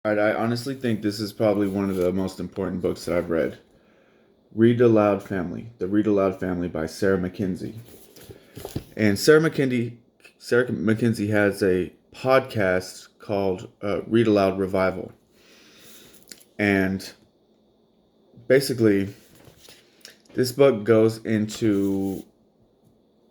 All right, I honestly think this is probably one of the most important books that I've read. Read Aloud Family, The Read Aloud Family by Sarah McKenzie. And Sarah McKenzie has a podcast called Read Aloud Revival. And basically, this book goes into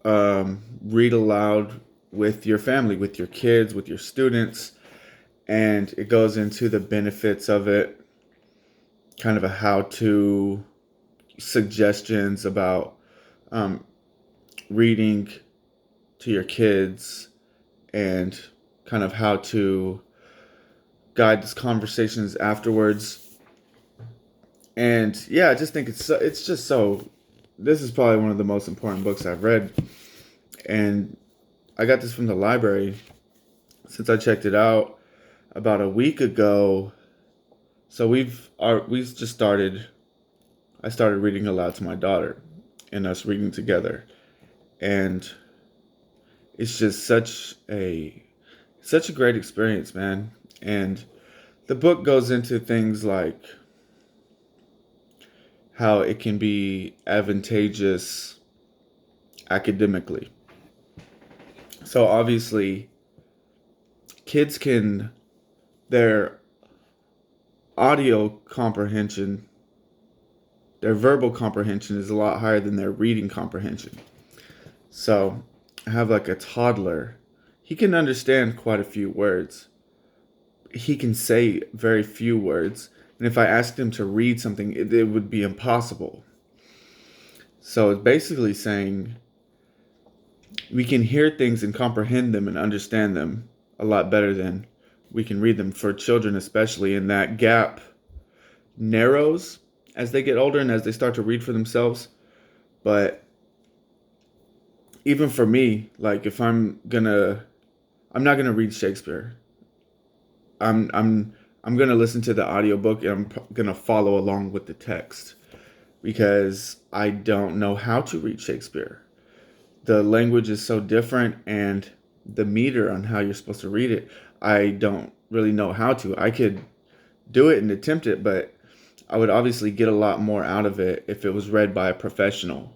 read aloud with your family, with your kids, with your students, and it goes into the benefits of it, kind of a how to suggestions about um, reading to your kids and kind of how to guide these conversations afterwards. And yeah, I just think it's just so. This is probably one of the most important books I've read, and I got this from the library since I checked it out about a week ago. So we've just started. I started reading aloud to my daughter, and us reading together, and it's just such a great experience, man. And the book goes into things like how it can be advantageous academically. So obviously, kids can their audio comprehension, their verbal comprehension is a lot higher than their reading comprehension. So, I have like a toddler. He can understand quite a few words. He can say very few words. And if I asked him to read something, it would be impossible. So, it's basically saying we can hear things and comprehend them and understand them a lot better than we can read them for children, especially. And that gap narrows as they get older and as they start to read for themselves. But even for me, like if I'm not gonna read Shakespeare. I'm gonna listen to the audiobook and I'm gonna follow along with the text because I don't know how to read Shakespeare. The language is so different and the meter on how you're supposed to read it, I don't really know how to. I could do it and attempt it, but I would obviously get a lot more out of it if it was read by a professional.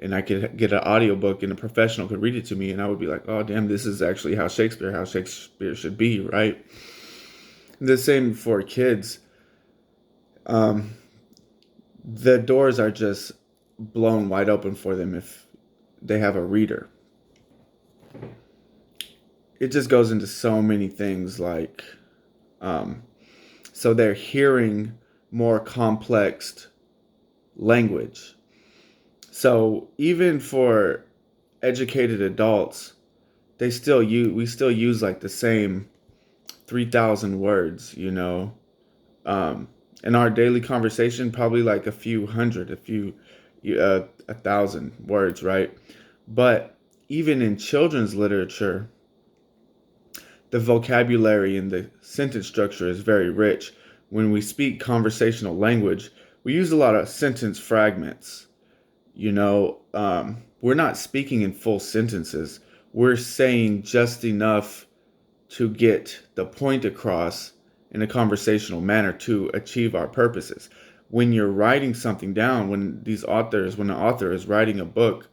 And I could get an audiobook and a professional could read it to me and I would be like, oh damn, this is actually how Shakespeare should be, right? The same for kids. Um, the doors are just blown wide open for them if they have a reader. It just goes into so many things like um, so they're hearing more complex language. So even for educated adults, we still use like the same 3,000 words, in our daily conversation, probably like a few hundred, a thousand words, right? But even in children's literature, the vocabulary and the sentence structure is very rich. When we speak conversational language, we use a lot of sentence fragments. We're not speaking in full sentences. We're saying just enough to get the point across in a conversational manner to achieve our purposes. When you're writing something down, when an author is writing a book,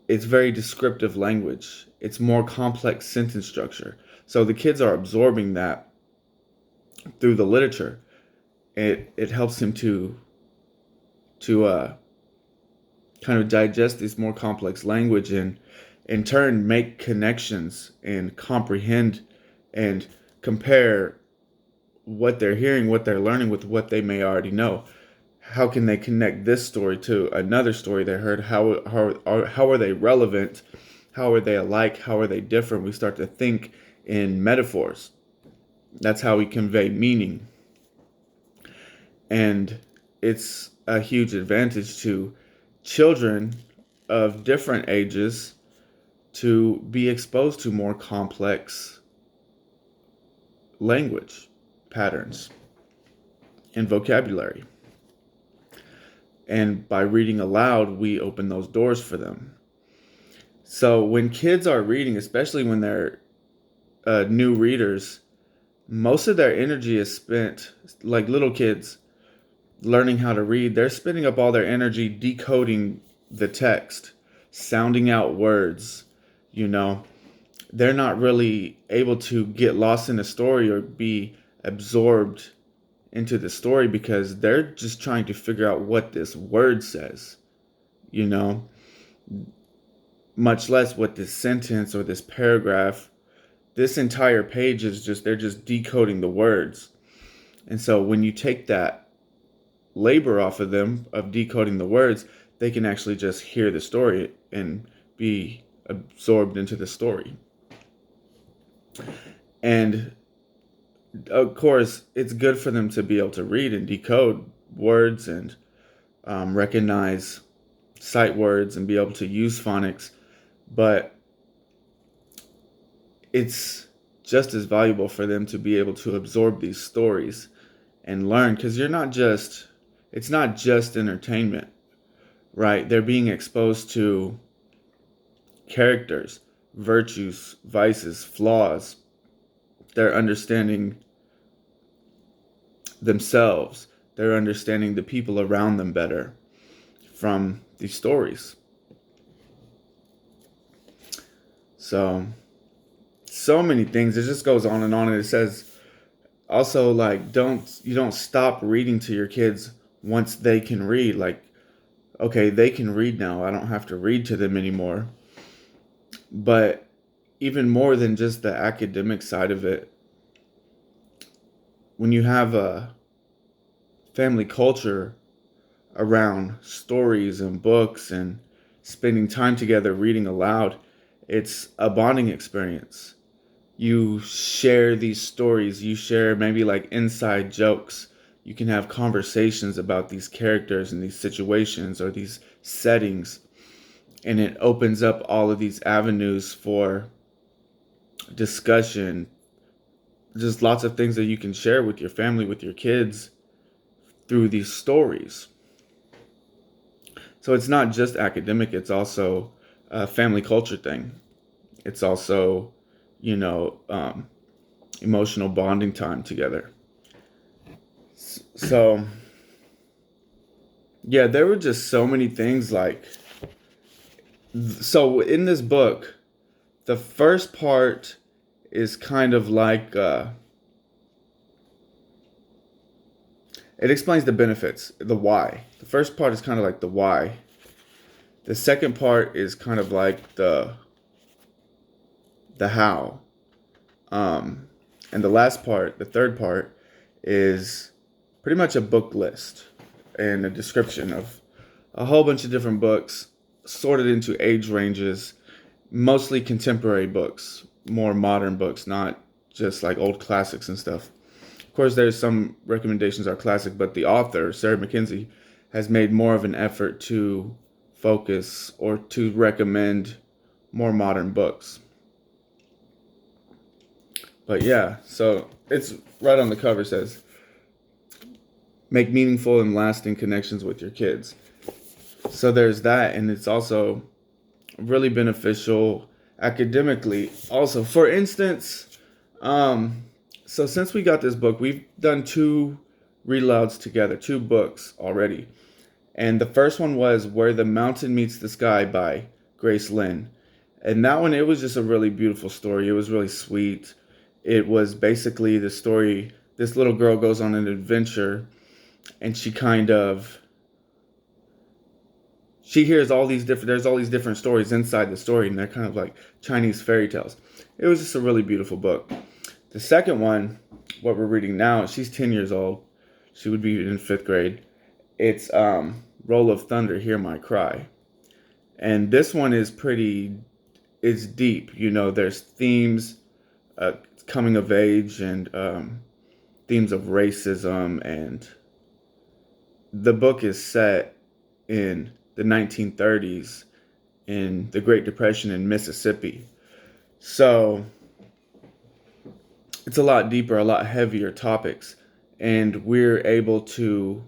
it's very descriptive language. It's more complex sentence structure. So the kids are absorbing that through the literature. It helps him to kind of digest this more complex language and in turn make connections and comprehend and compare what they're hearing, what they're learning with what they may already know. How can they connect this story to another story they heard? How are they relevant? How are they alike? How are they different? We start to think in metaphors. That's how we convey meaning. And it's a huge advantage to children of different ages to be exposed to more complex language patterns and vocabulary. And by reading aloud, we open those doors for them. So when kids are reading, especially when they're new readers, most of their energy is spent, like little kids learning how to read, they're spending up all their energy decoding the text, sounding out words, you know. They're not really able to get lost in the story or be absorbed into the story because they're just trying to figure out what this word says, you know, much less what this sentence or this paragraph. This entire page is just, they're just decoding the words. And so when you take that labor off of them of decoding the words, they can actually just hear the story and be absorbed into the story. And of course, it's good for them to be able to read and decode words and recognize sight words and be able to use phonics, but it's just as valuable for them to be able to absorb these stories and learn, because it's not just entertainment, right? They're being exposed to characters, virtues, vices, flaws. They're understanding themselves. They're understanding the people around them better from these stories. So many things. It just goes on, and it says also, like, you don't stop reading to your kids once they can read. Like, okay, they can read now. I don't have to read to them anymore. But even more than just the academic side of it, when you have a family culture around stories and books and spending time together reading aloud, it's a bonding experience. You share these stories, you share maybe like inside jokes. You can have conversations about these characters and these situations or these settings, and it opens up all of these avenues for discussion. Just lots of things that you can share with your family, with your kids through these stories. So it's not just academic, it's also a family culture thing. It's also, you know, emotional bonding time together. So, yeah, there were just so many things like, so in this book, the first part is kind of like, it explains the benefits, the why. The first part is kind of like the why. The second part is kind of like the how. Um, and the last part, the third part, is pretty much a book list and a description of a whole bunch of different books sorted into age ranges, mostly contemporary books, more modern books, not just like old classics and stuff. Of course, there's some recommendations are classic, but the author, Sarah Mackenzie, has made more of an effort to focus or to recommend more modern books. But yeah, so it's right on the cover, says, make meaningful and lasting connections with your kids. So there's that, and it's also really beneficial academically. Also, for instance, so since we got this book, we've done 2 read alouds together, 2 books already. And the first one was Where the Mountain Meets the Sky by Grace Lynn. And that one, it was just a really beautiful story. It was really sweet. It was basically the story, this little girl goes on an adventure, and she hears there's all these different stories inside the story, and they're kind of like Chinese fairy tales. It was just a really beautiful book. The second one, what we're reading now, she's 10 years old. She would be in 5th grade. It's Roll of Thunder, Hear My Cry. And this one is it's deep. You know, there's themes, coming of age, and themes of racism. And the book is set in the 1930s in the Great Depression in Mississippi. So it's a lot deeper, a lot heavier topics. And we're able to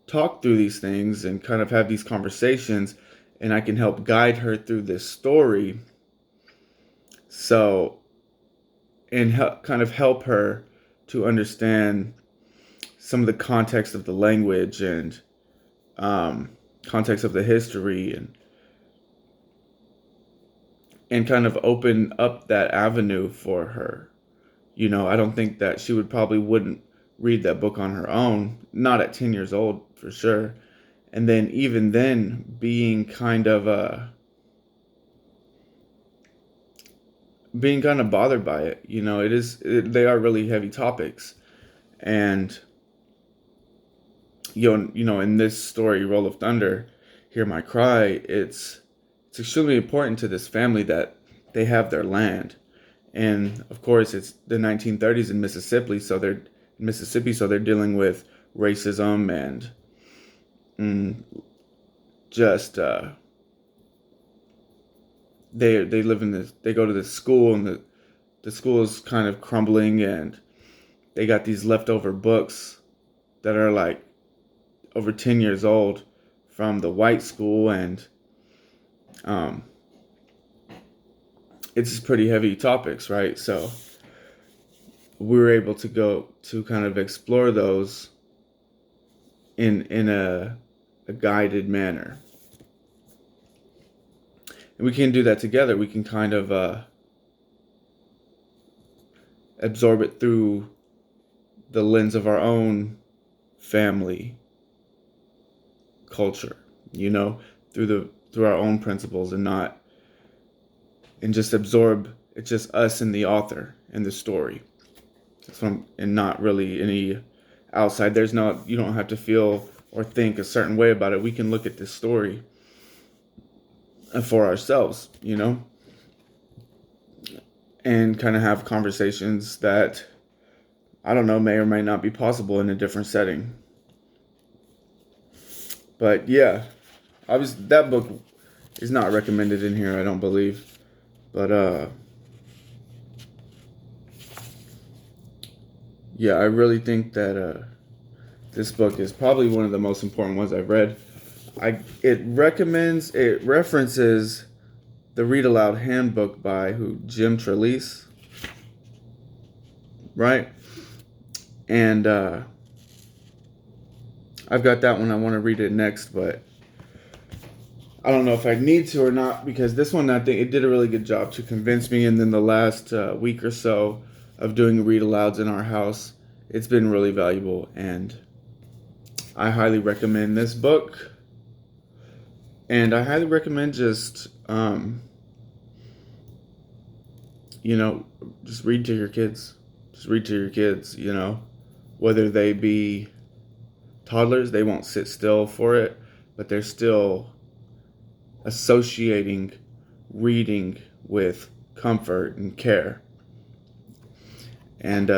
talk through these things and kind of have these conversations, and I can help guide her through this story. So and kind of help her to understand some of the context of the language and um, context of the history, and kind of open up that avenue for her. I don't think that she wouldn't read that book on her own, not at 10 years old for sure. And then even then being kind of bothered by it. They are really heavy topics. And in this story, Roll of Thunder, Hear My Cry, it's extremely important to this family that they have their land. And of course, it's the 1930s in Mississippi, so they're dealing with racism and just they live in this. They go to this school, and the school is kind of crumbling, and they got these leftover books that are like over 10 years old from the white school, and it's just pretty heavy topics, right? So we were able to go to kind of explore those in a guided manner. And we can do that together. We can kind of absorb it through the lens of our own family culture, through our own principles, and just absorb it's just us and the author and the story. And not really any outside. You don't have to feel or think a certain way about it. We can look at this story for ourselves, and kind of have conversations that, I don't know, may or may not be possible in a different setting. But yeah, obviously that book is not recommended in here, I don't believe. But yeah, I really think that this book is probably one of the most important ones I've read. It references the Read Aloud Handbook by Jim Trelease, right? And I've got that one. I want to read it next, but I don't know if I need to or not, because this one, I think it did a really good job to convince me. And then the last week or so of doing read alouds in our house, it's been really valuable, and I highly recommend this book. And I highly recommend just just read to your kids. Just read to your kids, whether they be toddlers, they won't sit still for it, but they're still associating reading with comfort and care. And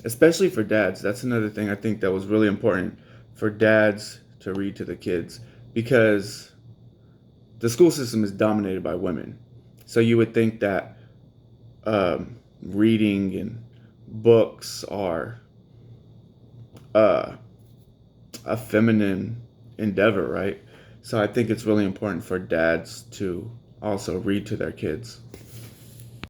especially for dads, that's another thing I think that was really important for dads to read to the kids, because the school system is dominated by women. So you would think that reading and books are a feminine endeavor, right? So I think it's really important for dads to also read to their kids.